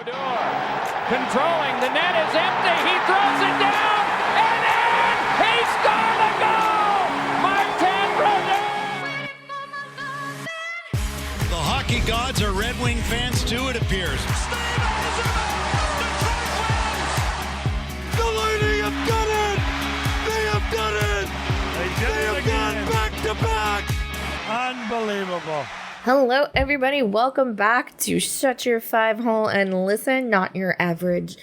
Brodeur controlling. The net is empty. He throws it down. And in! He scored a goal! Martin Brodeur! The hockey gods are Red Wing fans too, it appears. The Lightning have done it! They have done it! They have gone back to back! Unbelievable. Hello, everybody. Welcome back to Shut Your Five Hole and Listen, Not Your Average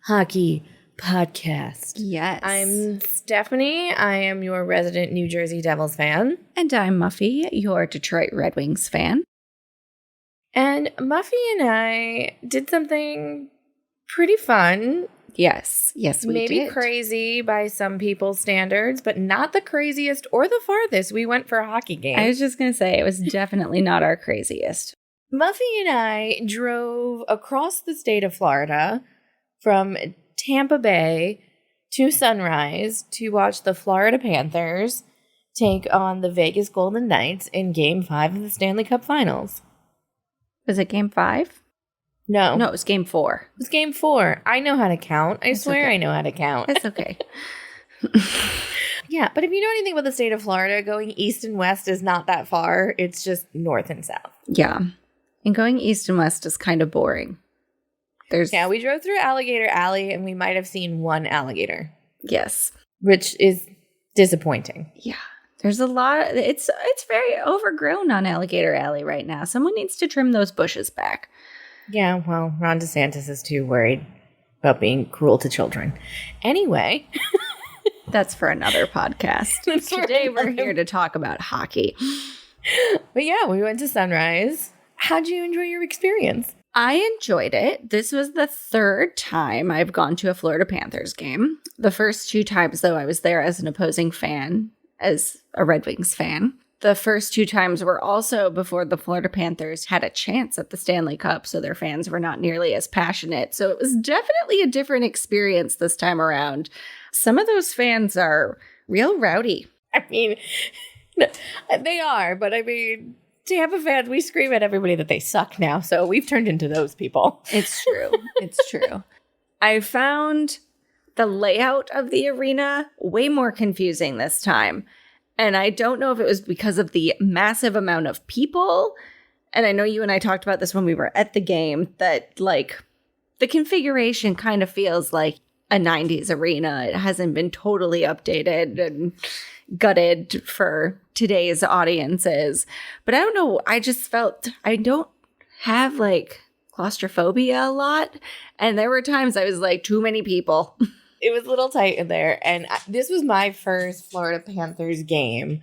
Hockey Podcast. Yes. I'm Stephanie. I am your resident New Jersey Devils fan. And I'm Muffy, your Detroit Red Wings fan. And Muffy and I did something pretty fun. Yes, we Maybe did. crazy by some people's standards, but not the craziest or the farthest. We went for a hockey game. I was just going to say, it was definitely not our craziest. Muffy and I drove across the state of Florida from Tampa Bay to Sunrise to watch the Florida Panthers take on the Vegas Golden Knights in Game 5 of the Stanley Cup Finals. Was it Game 5? No, No, it was Game 4. it was Game 4. I know how to count. I swear okay. I know how to count. That's okay. Yeah, but if you know anything about the state of Florida, going east and west is not that far. It's just north and south. Yeah. And going east and west is kind of boring. Yeah, we drove through Alligator Alley and we might have seen one alligator, Yes. which is disappointing. Yeah. There's a lot. It's very overgrown on Alligator Alley right now. Someone needs to trim those bushes back. Yeah, well, Ron DeSantis is too worried about being cruel to children. Anyway. That's for another podcast. Today we're here to talk about hockey. But yeah, we went to Sunrise. How'd you enjoy your experience? I enjoyed it. This was the third time I've gone to a Florida Panthers game. The first two times, though, I was there as an opposing fan, as a Red Wings fan. The first two times were also before the Florida Panthers had a chance at the Stanley Cup, so their fans were not nearly as passionate. So it was definitely a different experience this time around. Some of those fans are real rowdy. I mean, they are, but I mean, Tampa fans, we scream at everybody that they suck now, so we've turned into those people. It's true. It's true. I found the layout of the arena way more confusing this time. And I don't know if it was because of the massive amount of people. And I know you and I talked about this when we were at the game, that like the configuration kind of feels like a 90s arena. It hasn't been totally updated and gutted for today's audiences. But I don't know. I just felt I don't have like claustrophobia a lot. And there were times I was like, too many people. It was a little tight in there. And this was my first Florida Panthers game.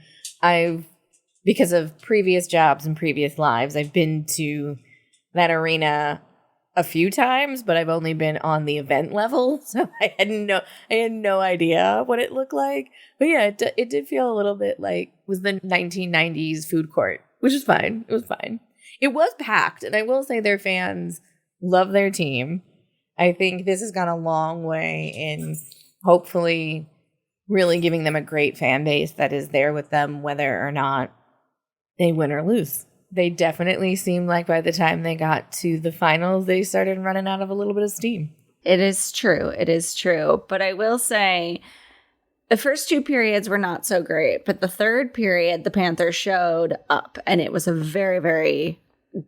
Because of previous jobs and previous lives, I've been to that arena a few times, but I've only been on the event level. So I had no idea what it looked like. But yeah, it did feel a little bit like it was the 1990s food court, which is fine. It was fine. It was packed. And I will say their fans love their team. I think this has gone a long way in hopefully really giving them a great fan base that is there with them whether or not they win or lose. They definitely seemed like by the time they got to the finals, they started running out of a little bit of steam. It is true. It is true. But I will say the first two periods were not so great. But the third period, the Panthers showed up. And it was a very, very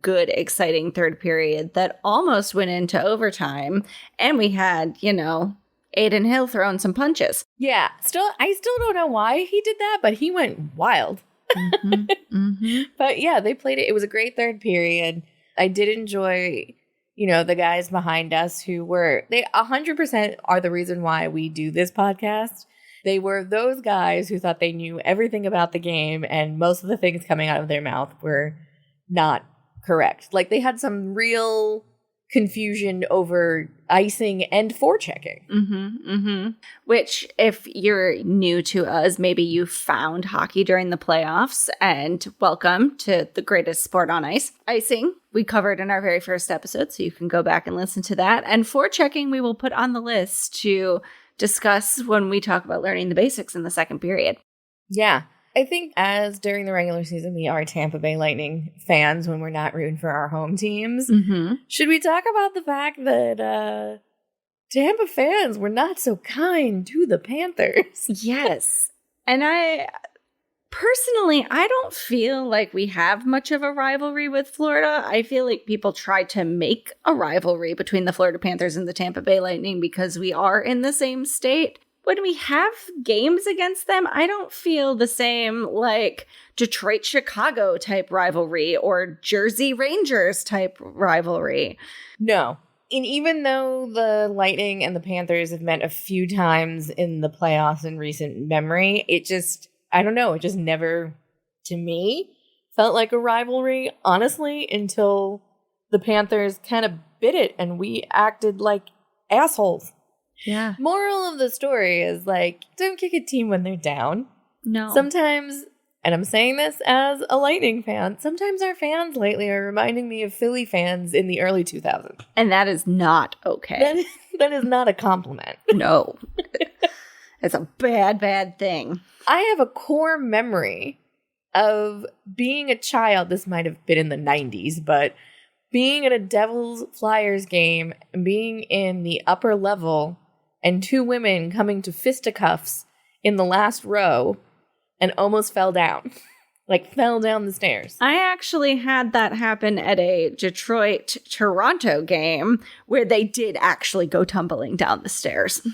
good, exciting third period that almost went into overtime. And we had, Aiden Hill throwing some punches. Yeah. I still don't know why he did that, but he went wild. Mm-hmm, mm-hmm. But yeah, they played it. It was a great third period. I did enjoy, the guys behind us they 100% are the reason why we do this podcast. They were those guys who thought they knew everything about the game, and most of the things coming out of their mouth were not correct. Like they had some real confusion over icing and forechecking. Mm-hmm, mm-hmm. Which, if you're new to us, maybe you found hockey during the playoffs, and welcome to the greatest sport on ice, icing. We covered in our very first episode, so you can go back and listen to that. And forechecking we will put on the list to discuss when we talk about learning the basics in the second period. Yeah. I think as during the regular season, we are Tampa Bay Lightning fans when we're not rooting for our home teams. Mm-hmm. Should we talk about the fact that Tampa fans were not so kind to the Panthers? Yes. And personally, I don't feel like we have much of a rivalry with Florida. I feel like people try to make a rivalry between the Florida Panthers and the Tampa Bay Lightning because we are in the same state. When we have games against them, I don't feel the same like Detroit-Chicago type rivalry or Jersey Rangers type rivalry. No. And even though the Lightning and the Panthers have met a few times in the playoffs in recent memory, it just, I don't know, it just never, to me, felt like a rivalry, honestly, until the Panthers kind of bit it and we acted like assholes. Yeah. Moral of the story is, like, don't kick a team when they're down. No. Sometimes, and I'm saying this as a Lightning fan, sometimes our fans lately are reminding me of Philly fans in the early 2000s. And that is not okay. That is not a compliment. No. It's a bad, bad thing. I have a core memory of being a child. This might have been in the 90s, but being at a Devils Flyers game and being in the upper level and two women coming to fisticuffs in the last row and almost fell down. Like, fell down the stairs. I actually had that happen at a Detroit-Toronto game where they did actually go tumbling down the stairs.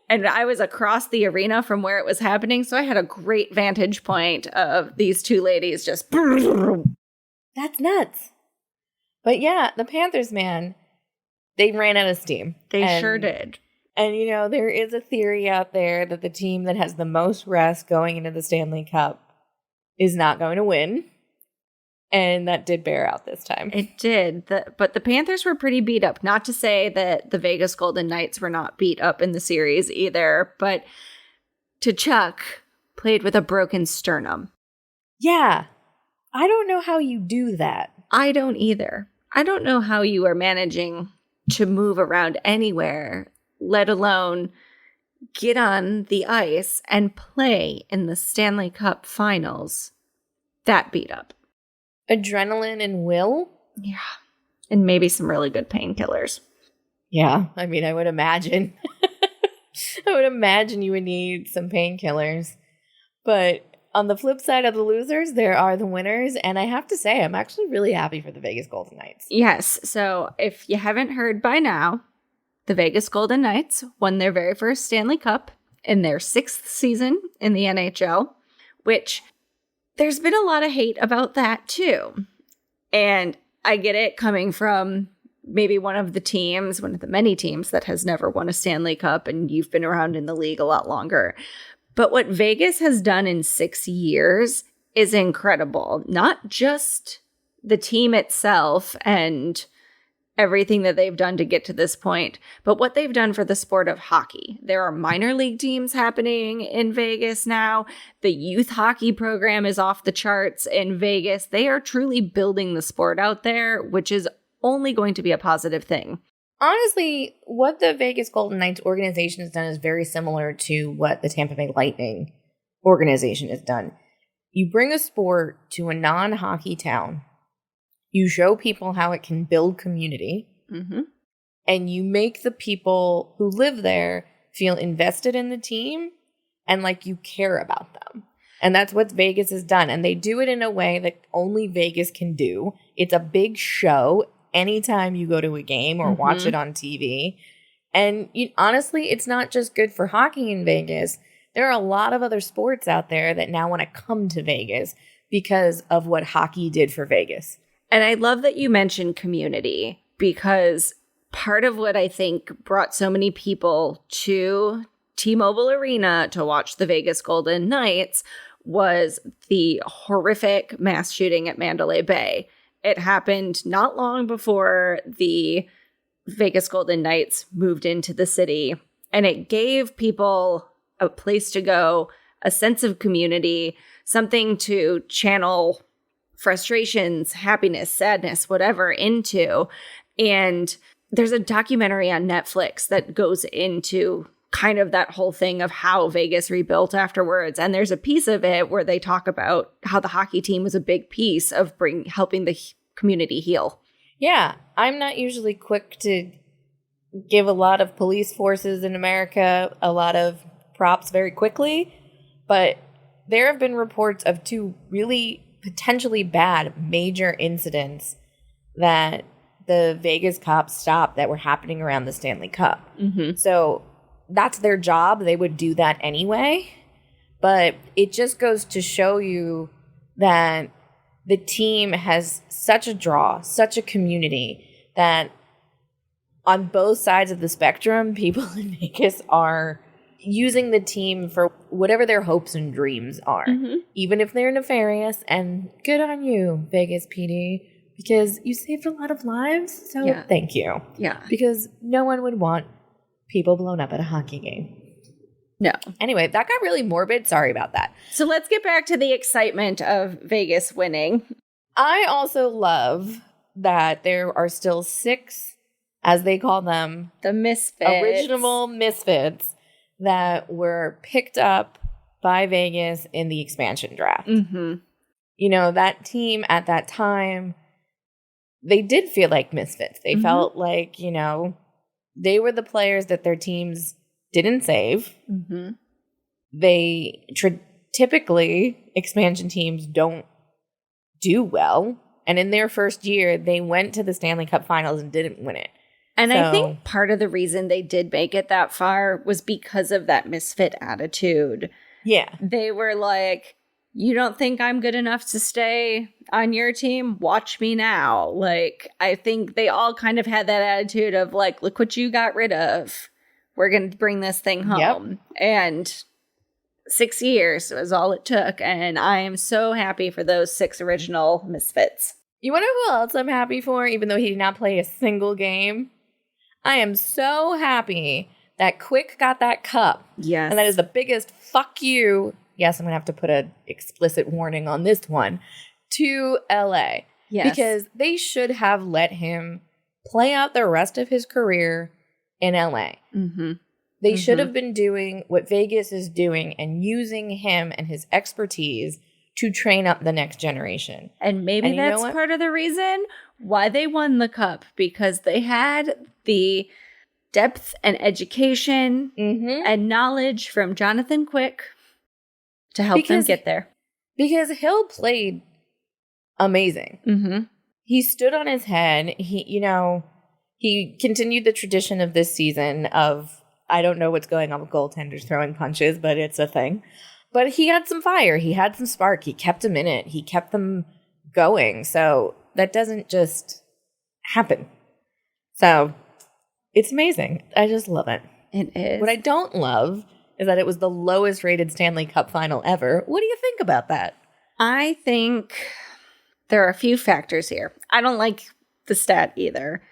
And I was across the arena from where it was happening, so I had a great vantage point of these two ladies just... That's nuts. But yeah, the Panthers, man, they ran out of steam. They sure did. And, you know, there is a theory out there that the team that has the most rest going into the Stanley Cup is not going to win. And that did bear out this time. It did. But the Panthers were pretty beat up. Not to say that the Vegas Golden Knights were not beat up in the series either. But Tkachuk played with a broken sternum. Yeah. I don't know how you do that. I don't either. I don't know how you are managing to move around anywhere, let alone get on the ice and play in the Stanley Cup finals that beat up. Adrenaline and will? Yeah. And maybe some really good painkillers. Yeah. I mean, I would imagine. I would imagine you would need some painkillers. But on the flip side of the losers, there are the winners. And I have to say, I'm actually really happy for the Vegas Golden Knights. Yes. So if you haven't heard by now, the Vegas Golden Knights won their very first Stanley Cup in their 6th season in the NHL, which there's been a lot of hate about that too. And I get it coming from maybe one of the many teams that has never won a Stanley Cup, and you've been around in the league a lot longer. But what Vegas has done in 6 years is incredible. Not just the team itself and everything that they've done to get to this point, but what they've done for the sport of hockey. There are minor league teams happening in Vegas now. The youth hockey program is off the charts in Vegas. They are truly building the sport out there, which is only going to be a positive thing. Honestly, what the Vegas Golden Knights organization has done is very similar to what the Tampa Bay Lightning organization has done. You bring a sport to a non-hockey town. You show people how it can build community. Mm-hmm. And you make the people who live there feel invested in the team and like you care about them. And that's what Vegas has done. And they do it in a way that only Vegas can do. It's a big show anytime you go to a game or watch it on TV. And honestly, it's not just good for hockey in Vegas. There are a lot of other sports out there that now want to come to Vegas because of what hockey did for Vegas. And I love that you mentioned community, because part of what I think brought so many people to T-Mobile Arena to watch the Vegas Golden Knights was the horrific mass shooting at Mandalay Bay. It happened not long before the Vegas Golden Knights moved into the city, and it gave people a place to go, a sense of community, something to channel frustrations, happiness, sadness, whatever into. And there's a documentary on Netflix that goes into kind of that whole thing of how Vegas rebuilt afterwards. And there's a piece of it where they talk about how the hockey team was a big piece of helping the community heal. Yeah, I'm not usually quick to give a lot of police forces in America a lot of props very quickly, but there have been reports of 2 really potentially bad major incidents that the Vegas cops stopped that were happening around the Stanley Cup. Mm-hmm. So that's their job. They would do that anyway. But it just goes to show you that the team has such a draw, such a community, that on both sides of the spectrum, people in Vegas are using the team for whatever their hopes and dreams are, even if they're nefarious. And good on you, Vegas PD, because you saved a lot of lives. So thank you. Yeah. Because no one would want people blown up at a hockey game. No. Anyway, that got really morbid. Sorry about that. So let's get back to the excitement of Vegas winning. I also love that there are still 6, as they call them, the misfits, original misfits that were picked up by Vegas in the expansion draft. Mm-hmm. You know, that team at that time, they did feel like misfits. They felt like, you know, they were the players that their teams didn't save. Mm-hmm. They typically, expansion teams don't do well. And in their first year, they went to the Stanley Cup Finals and didn't win it. And I think part of the reason they did make it that far was because of that misfit attitude. Yeah. They were like, you don't think I'm good enough to stay on your team? Watch me now. Like, I think they all kind of had that attitude of like, look what you got rid of. We're going to bring this thing home. Yep. And 6 years was all it took. And I am so happy for those 6 original misfits. You wonder who else I'm happy for, even though he did not play a single game? I am so happy that Quick got that cup. Yes. And that is the biggest fuck you. Yes, I'm going to have to put an explicit warning on this one. To LA. Yes. Because they should have let him play out the rest of his career in LA. Mm-hmm. They should have been doing what Vegas is doing and using him and his expertise to train up the next generation. And maybe that's part of the reason why they won the cup, because they had the depth and education and knowledge from Jonathan Quick to help them get there. Because Hill played amazing. Mm-hmm. He stood on his head. He continued the tradition of this season of, I don't know what's going on with goaltenders throwing punches, but it's a thing. But he had some fire. He had some spark. He kept them in it. He kept them going. So that doesn't just happen. So it's amazing. I just love it. It is. What I don't love is that it was the lowest rated Stanley Cup final ever. What do you think about that? I think there are a few factors here. I don't like the stat either.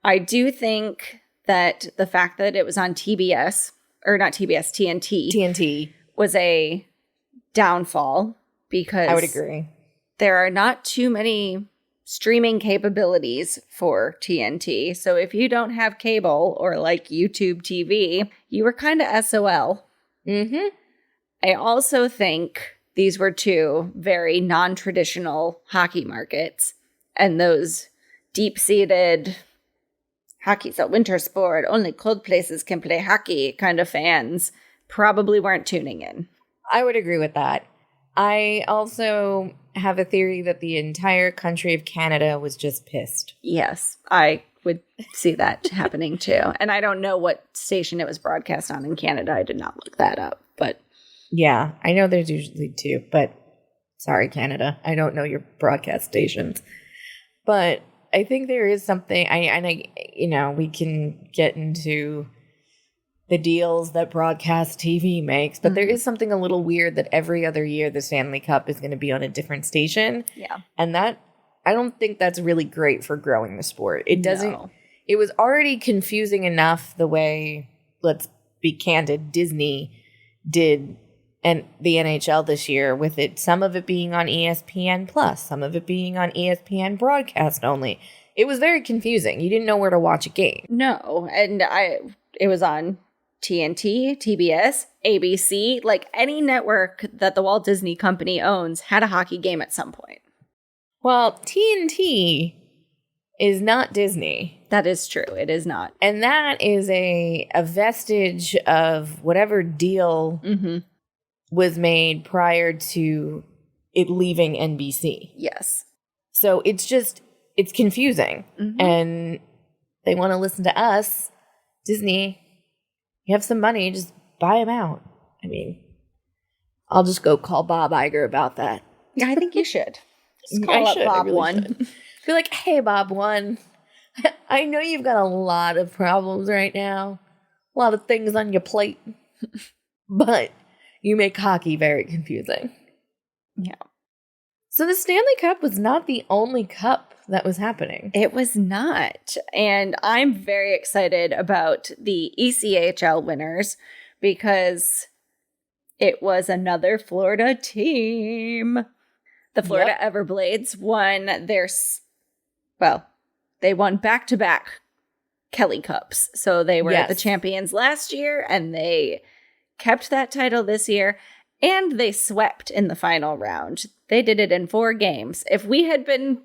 I do think that the fact that it was on TBS, or not TBS, TNT was a downfall, because I would agree. There are not too many streaming capabilities for TNT. So if you don't have cable or like YouTube TV, you were kind of SOL. Mm-hmm. I also think these were 2 very non-traditional hockey markets, and those deep-seated hockey's a winter sport, only cold places can play hockey kind of fans probably weren't tuning in. I would agree with that. I also have a theory that the entire country of Canada was just pissed. Yes, I would see that happening too. And I don't know what station it was broadcast on in Canada. I did not look that up, but yeah, I know there's usually 2, but sorry, Canada, I don't know your broadcast stations. But I think there is something, we can get into the deals that broadcast TV makes, but there is something a little weird that every other year the Stanley Cup is going to be on a different station. Yeah. And that, I don't think that's really great for growing the sport. It doesn't, It was already confusing enough the way, let's be candid, Disney did and the NHL this year, with it, some of it being on ESPN Plus, some of it being on ESPN broadcast only. It was very confusing. You didn't know where to watch a game. No, and it was on TNT, TBS, ABC, like any network that the Walt Disney Company owns had a hockey game at some point. Well, TNT is not Disney. That is true. It is not. And that is a vestige of whatever deal was made prior to it leaving NBC. Yes. So it's confusing. And they want to listen to us, Disney. You have some money, just buy them out. I mean, I'll just go call Bob Iger about that. Yeah, I think you should. Just call up Bob One. Be like, hey, Bob One, I know you've got a lot of problems right now, a lot of things on your plate, but you make hockey very confusing. Yeah. So the Stanley Cup was not the only cup that was happening. It was not. And I'm very excited about the ECHL winners because it was another Florida team. The Florida Everblades won they won back-to-back Kelly Cups. So they were the champions last year, and they kept that title this year, and they swept in the final round. They did it in 4 games. If we had been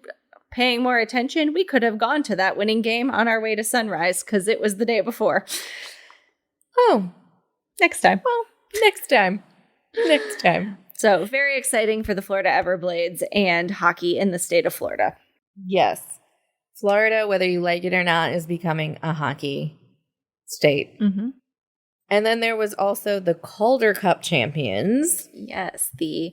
paying more attention, we could have gone to that winning game on our way to Sunrise, because it was the day before. Oh. Next time. Well, next time. Next time. So very exciting for the Florida Everblades and hockey in the state of Florida. Yes. Florida, whether you like it or not, is becoming a hockey state. And then there was also the Calder Cup champions. Yes, the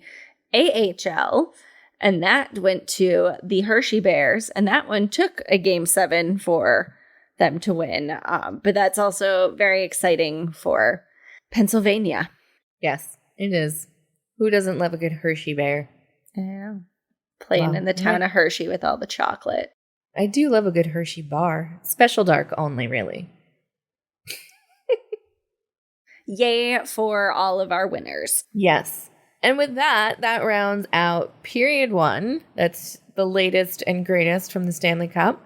AHL. And that went to the Hershey Bears. And that one took a Game 7 for them to win. But that's also very exciting for Pennsylvania. Yes, it is. Who doesn't love a good Hershey Bear? Yeah. Playing in the town of Hershey with all the chocolate. I do love a good Hershey bar. Special dark only, really. Yay for all of our winners. Yes. And with that rounds out period 1. That's the latest and greatest from the Stanley Cup.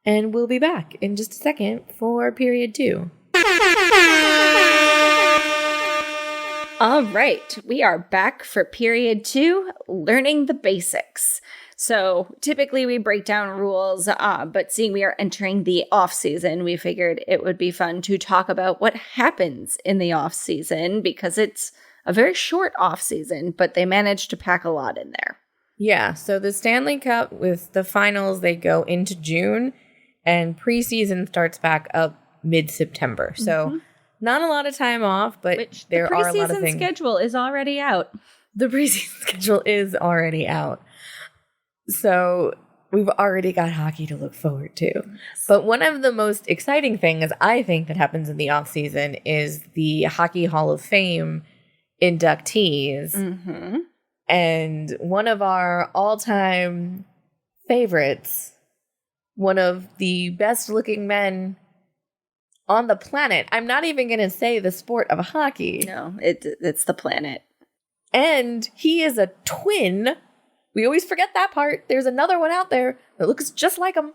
And we'll be back in just a second for period 2. All right, we are back for period 2, learning the basics. So typically we break down rules, but seeing we are entering the off season, we figured it would be fun to talk about what happens in the off season because it's a very short off season, but they managed to pack a lot in there. Yeah, so the Stanley Cup with the finals, they go into June and preseason starts back up mid-September. So not a lot of time off, but there are a lot of things. The preseason schedule is already out. The preseason schedule is already out. So we've already got hockey to look forward to. But one of the most exciting things I think that happens in the offseason is the Hockey Hall of Fame inductees. And one of our all-time favorites, one of the best-looking men on the planet. I'm not even going to say the sport of hockey. No, it's the planet. And he is a twin. We always forget that part. There's another one out there that looks just like him.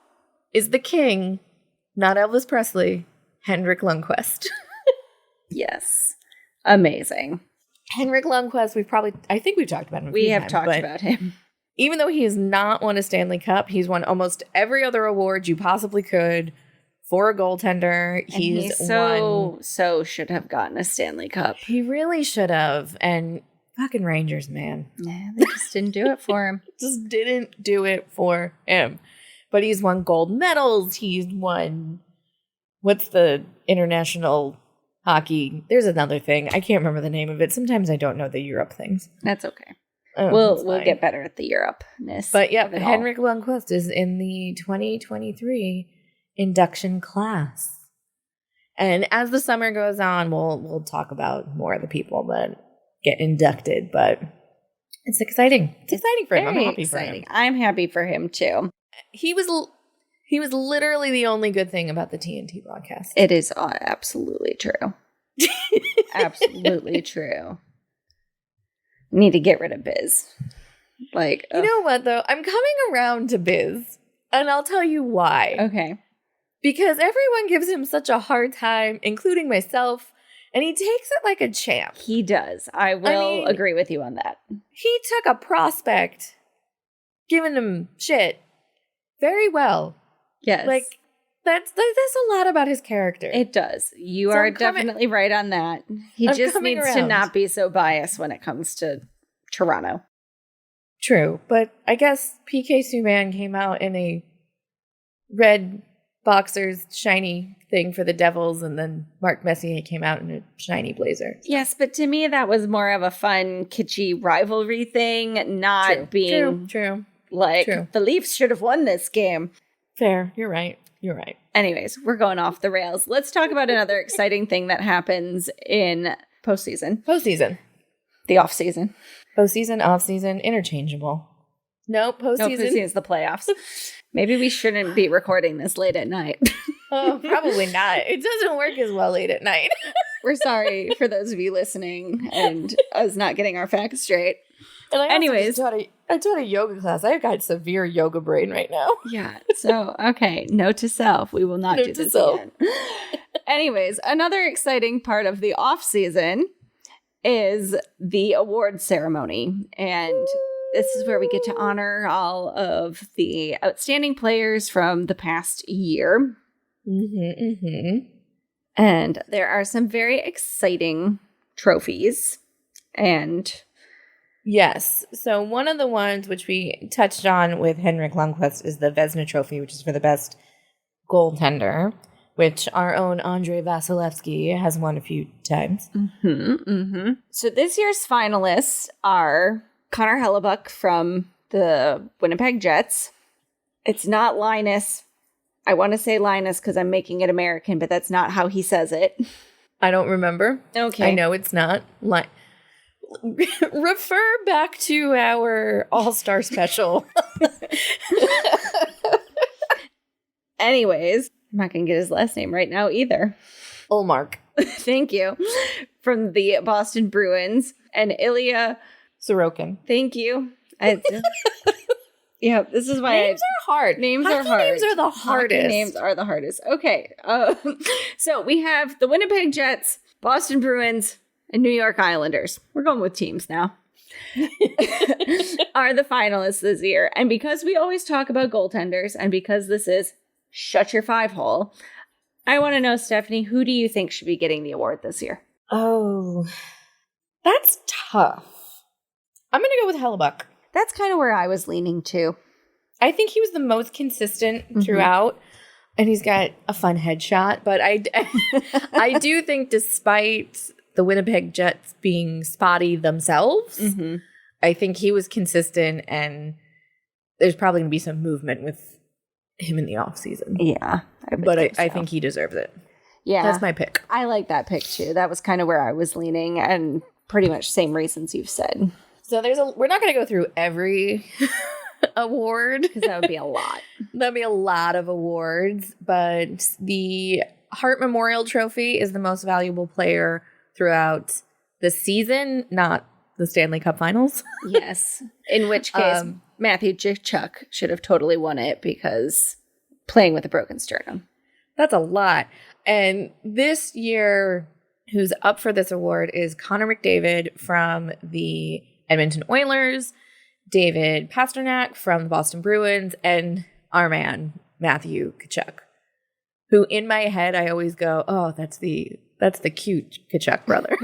Is the king, not Elvis Presley, Henrik Lundqvist. Yes. Amazing. Henrik Lundqvist, I think we've talked about him. We have talked about him. Even though he has not won a Stanley Cup, he's won almost every other award you possibly could for a goaltender. He's so should have gotten a Stanley Cup. He really should have. And fucking Rangers, man. Yeah, they just didn't do it for him. Just didn't do it for him. But he's won gold medals. He's won, what's the international hockey? There's another thing. I can't remember the name of it. Sometimes I don't know the Europe things. That's okay. Oh, we'll get better at the Europe-ness. But yeah, Henrik Lundqvist is in the 2023 induction class. And as the summer goes on, we'll talk about more of the people that get inducted, but it's exciting. It's exciting for him. I'm happy for him. I'm happy for him too. He was literally the only good thing about the TNT broadcast. It is absolutely true. Absolutely true. Need to get rid of Biz. You know what though? I'm coming around to Biz, and I'll tell you why. Okay. Because everyone gives him such a hard time, including myself, And he takes it like a champ. He does. I will agree with you on that. He took a prospect, giving him shit very well. Yes. Like, that's a lot about his character. It does. You are definitely right on that. He just needs to not be so biased when it comes to Toronto. True, but I guess PK Subban came out in a red boxers shiny thing for the Devils, and then Mark Messier came out in a shiny blazer. Yes, but to me that was more of a fun, kitschy rivalry thing, not being true. The Leafs should have won this game. Fair, you're right. Anyways, we're going off the rails. Let's talk about another exciting thing that happens in postseason. The off-season. Postseason, off-season, interchangeable. No, postseason. No, postseason is the playoffs. Maybe we shouldn't be recording this late at night. Oh, probably not. It doesn't work as well late at night. We're sorry for those of you listening and us not getting our facts straight. And Anyways, I taught a yoga class. I've got severe yoga brain right now. Yeah. So, okay. Note to self. We will not do this again. Anyways, another exciting part of the off season is the award ceremony. And this is where we get to honor all of the outstanding players from the past year. And there are some very exciting trophies. And yes. So one of the ones which we touched on with Henrik Lundqvist is the Vezina Trophy, which is for the best goaltender, which our own Andrei Vasilevsky has won a few times. So this year's finalists are Connor Hellebuck from the Winnipeg Jets. It's not Linus. I want to say Linus because I'm making it American, but that's not how he says it. I don't remember. Okay. I know it's not. Refer back to our All-Star special. Anyways, I'm not going to get his last name right now either. Olmark. Thank you. From the Boston Bruins. And Ilya Sorokin. Thank you. Yeah, this is why names are hard. Names Hockey are hard. Names are the hardest. Hockey names are the hardest. Okay. So we have the Winnipeg Jets, Boston Bruins, and New York Islanders. We're going with teams now. Are the finalists this year. And because we always talk about goaltenders, and because this is Shut Your Five Hole, I want to know, Stephanie, who do you think should be getting the award this year? Oh, that's tough. I'm going to go with Hellebuck. That's kind of where I was leaning to. I think he was the most consistent throughout, and he's got a fun headshot. But I do think despite the Winnipeg Jets being spotty themselves, I think he was consistent, and there's probably going to be some movement with him in the offseason. Yeah. I think he deserves it. Yeah. That's my pick. I like that pick, too. That was kind of where I was leaning, and pretty much same reasons you've said. So we're not going to go through every award because that would be a lot. That'd be a lot of awards, but the Hart Memorial Trophy is the most valuable player throughout the season, not the Stanley Cup Finals. Yes. In which case, Matthew Tkachuk should have totally won it because playing with a broken sternum. That's a lot. And this year, who's up for this award is Connor McDavid from the Edmonton Oilers, David Pasternak from the Boston Bruins, and our man, Matthew Tkachuk, who in my head, I always go, oh, that's the cute Tkachuk brother.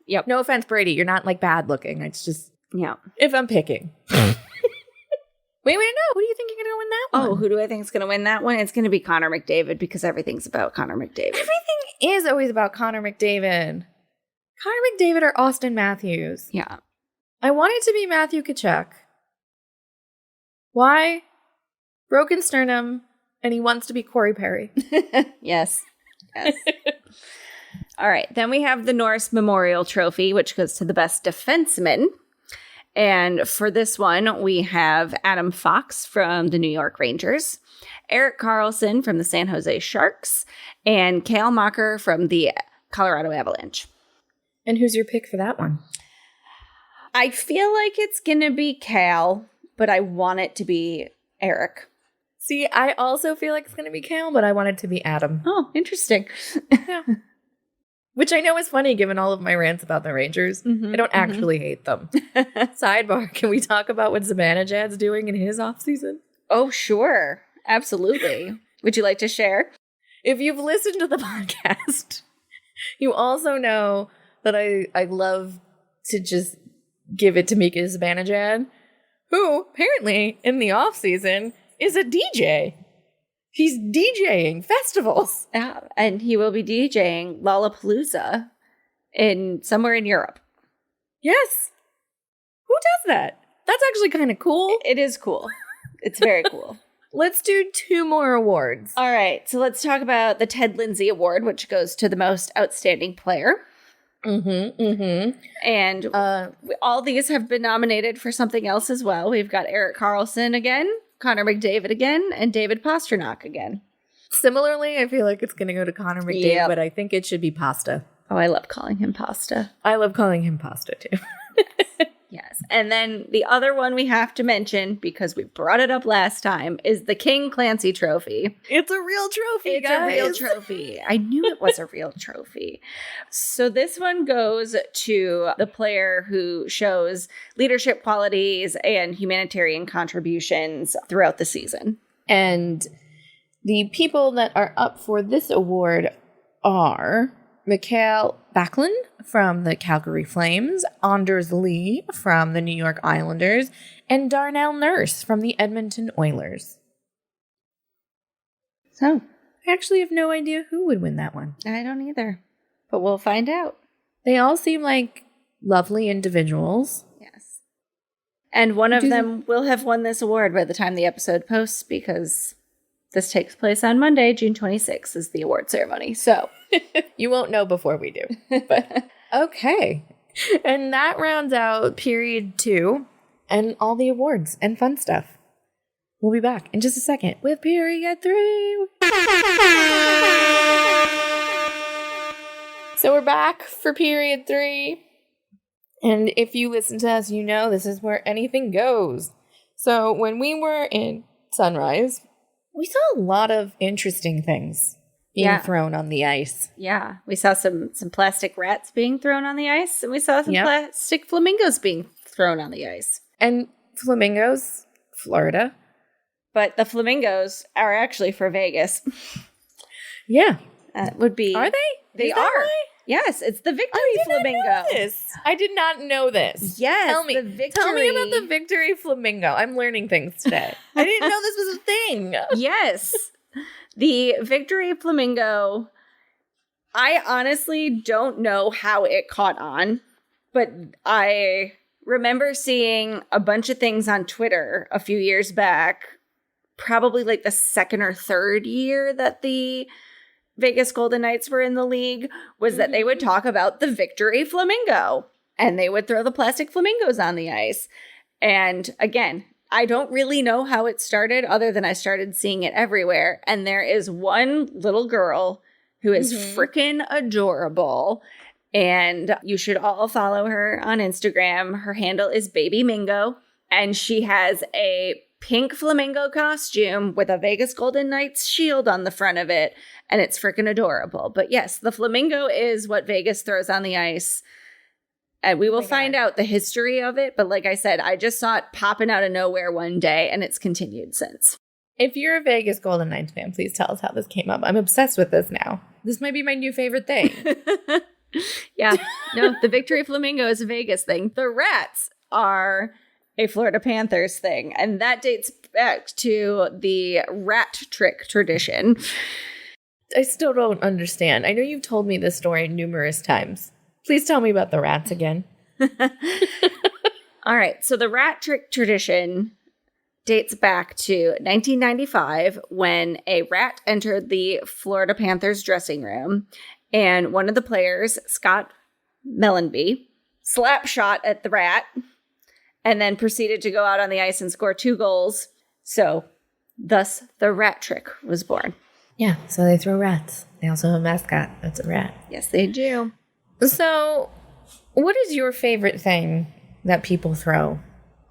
Yep. No offense, Brady. You're not like bad looking. It's just, yeah. If I'm picking. Wait, no. Who do you think you're going to win that one? Oh, who do I think is going to win that one? It's going to be Connor McDavid because everything's about Connor McDavid. Everything is always about Connor McDavid. Connor McDavid or Austin Matthews. Yeah. I want it to be Matthew Tkachuk. Why? Broken sternum, and he wants to be Corey Perry. Yes. All right. Then we have the Norris Memorial Trophy, which goes to the best defenseman. And for this one, we have Adam Fox from the New York Rangers, Erik Karlsson from the San Jose Sharks, and Kale Mocker from the Colorado Avalanche. And who's your pick for that one? I feel like it's going to be Cal, but I want it to be Eric. See, I also feel like it's going to be Cal, but I want it to be Adam. Oh, interesting. Yeah. Which I know is funny given all of my rants about the Rangers. I don't actually hate them. Sidebar, can we talk about what Zibanejad's doing in his offseason? Oh, sure. Absolutely. Would you like to share? If you've listened to the podcast, you also know that I love to just give it to Mika Zibanejad, who apparently in the offseason is a DJ. He's DJing festivals. Yeah, and he will be DJing Lollapalooza somewhere in Europe. Yes. Who does that? That's actually kind of cool. It is cool. It's very cool. Let's do 2 more awards. All right, so let's talk about the Ted Lindsay Award, which goes to the most outstanding player. And all these have been nominated for something else as well. We've got Erik Karlsson again, Connor McDavid again, and David Pastrnak again. Similarly, I feel like it's going to go to Connor McDavid, but I think it should be Pasta. Oh, I love calling him Pasta. I love calling him Pasta, too. Yes. And then the other one we have to mention, because we brought it up last time, is the King Clancy Trophy. It's a real trophy, It's a real trophy. I knew it was a real trophy. So this one goes to the player who shows leadership qualities and humanitarian contributions throughout the season. And the people that are up for this award are Mikael Backlund from the Calgary Flames, Anders Lee from the New York Islanders, and Darnell Nurse from the Edmonton Oilers. So, I actually have no idea who would win that one. I don't either, but we'll find out. They all seem like lovely individuals. Yes. And one of them will have won this award by the time the episode posts, because this takes place on Monday, June 26th is the award ceremony. So you won't know before we do. But okay. And that rounds out period 2 and all the awards and fun stuff. We'll be back in just a second with period 3. So we're back for period 3. And if you listen to us, you know this is where anything goes. So when we were in Sunrise, we saw a lot of interesting things being thrown on the ice. Yeah, we saw some plastic rats being thrown on the ice, and we saw some plastic flamingos being thrown on the ice. And flamingos, Florida. But the flamingos are actually for Vegas. Yeah. Would be. Are they? They are. Why? Yes, it's the Victory Flamingo. I did not know this. Yes, Tell me about the Victory Flamingo. I'm learning things today. I didn't know this was a thing. Yes. The Victory Flamingo, I honestly don't know how it caught on, but I remember seeing a bunch of things on Twitter a few years back, probably like the 2nd or 3rd year that the Vegas Golden Knights were in the league, was that they would talk about the Victory Flamingo, and they would throw the plastic flamingos on the ice. And again, I don't really know how it started other than I started seeing it everywhere. And there is one little girl who is freaking adorable, and you should all follow her on Instagram. Her handle is Baby Mingo, and she has a pink flamingo costume with a Vegas Golden Knights shield on the front of it, and it's freaking adorable. But yes, the flamingo is what Vegas throws on the ice, and we will find out the history of it. But like I said, I just saw it popping out of nowhere one day, and it's continued since. If you're a Vegas Golden Knights fan, please tell us how this came up. I'm obsessed with this now. This might be my new favorite thing. Yeah, no, the Victory Flamingo is a Vegas thing. The rats are a Florida Panthers thing, and that dates back to the rat trick tradition. I still don't understand. I know you've told me this story numerous times. Please tell me about the rats again. All right, so the rat trick tradition dates back to 1995 when a rat entered the Florida Panthers dressing room, and one of the players, Scott Mellenby, slap shot at the rat and then proceeded to go out on the ice and score 2 goals. So, thus, the rat trick was born. Yeah, so they throw rats. They also have a mascot that's a rat. Yes, they do. So, what is your favorite thing that people throw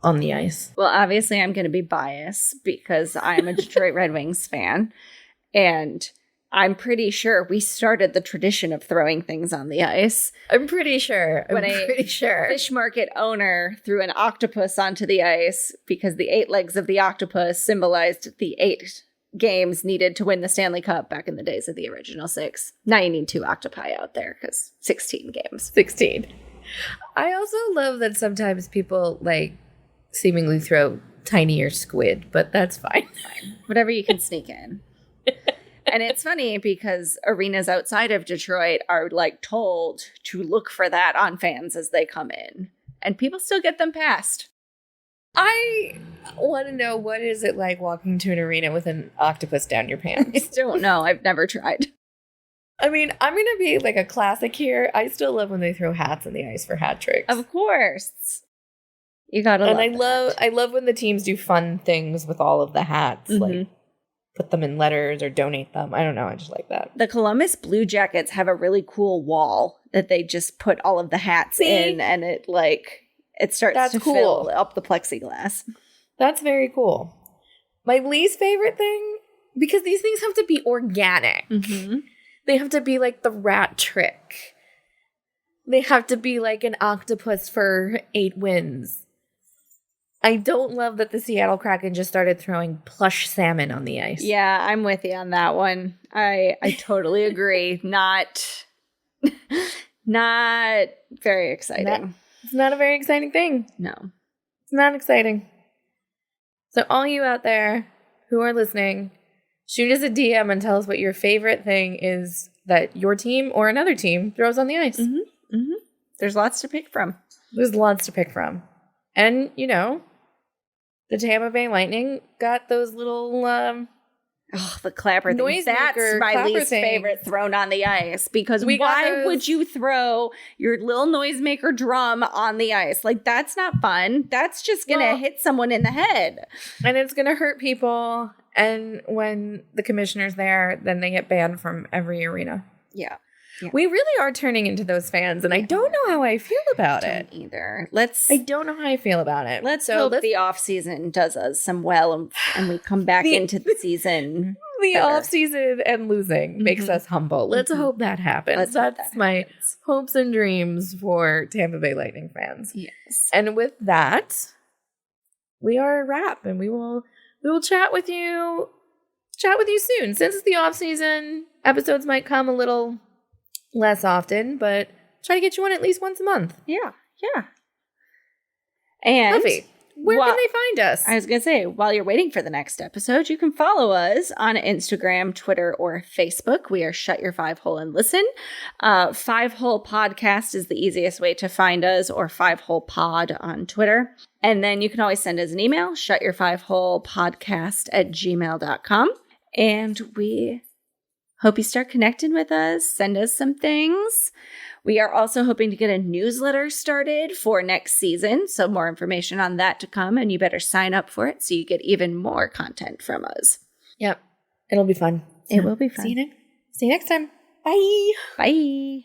on the ice? Well, obviously, I'm going to be biased because I'm a Detroit Red Wings fan. And I'm pretty sure we started the tradition of throwing things on the ice. I'm pretty sure. When a fish market owner threw an octopus onto the ice because the 8 legs of the octopus symbolized the 8 games needed to win the Stanley Cup back in the days of the original 6. Now you need 2 octopi out there because 16 games. 16. I also love that sometimes people like seemingly throw tinier squid, but that's fine. Whatever you can sneak in. And it's funny because arenas outside of Detroit are like told to look for that on fans as they come in. And people still get them passed. I want to know, what is it like walking to an arena with an octopus down your pants? I don't know. I've never tried. I mean, I'm going to be like a classic here. I still love when they throw hats on the ice for hat tricks. Of course. You gotta love that. I love when the teams do fun things with all of the hats. Like put them in letters or donate them. I don't know. I just like that. The Columbus Blue Jackets have a really cool wall that they just put all of the hats in, and it starts to fill up the plexiglass. That's very cool. My least favorite thing, because these things have to be organic. Mm-hmm. They have to be like the rat trick. They have to be like an octopus for 8 wins. I don't love that the Seattle Kraken just started throwing plush salmon on the ice. Yeah, I'm with you on that one. I totally agree. Not very exciting. It's not a very exciting thing. No. It's not exciting. So all you out there who are listening, shoot us a DM and tell us what your favorite thing is that your team or another team throws on the ice. Mm-hmm. Mm-hmm. There's lots to pick from. There's lots to pick from. And, you know, the Tampa Bay Lightning got those little the clapper thing. That's my least favorite thrown on the ice, because why would you throw your little noisemaker drum on the ice? Like, that's not fun. That's just going to hit someone in the head. And it's going to hurt people. And when the commissioner's there, then they get banned from every arena. Yeah. Yeah. We really are turning into those fans, and I don't know how I feel about it either. I don't know how I feel about it. Let's hope the off season does us some well, and we come back into the season. The off season and losing makes us humble. Let's hope that happens. That's my hopes and dreams for Tampa Bay Lightning fans. Yes. And with that, we are a wrap, and we will chat with you soon. Since it's the off season, episodes might come a little less often, but try to get you one at least once a month. Yeah. And Muffy, where can they find us? I was going to say, while you're waiting for the next episode, you can follow us on Instagram, Twitter, or Facebook. We are Shut Your 5 Hole and Listen. 5 Hole Podcast is the easiest way to find us, or 5 Hole Pod on Twitter. And then you can always send us an email, shutyour5holepodcast@gmail.com. And we hope you start connecting with us. Send us some things. We are also hoping to get a newsletter started for next season, so more information on that to come, and you better sign up for it so you get even more content from us. Yep. It'll be fun. It will be fun. See you next time. Bye. Bye.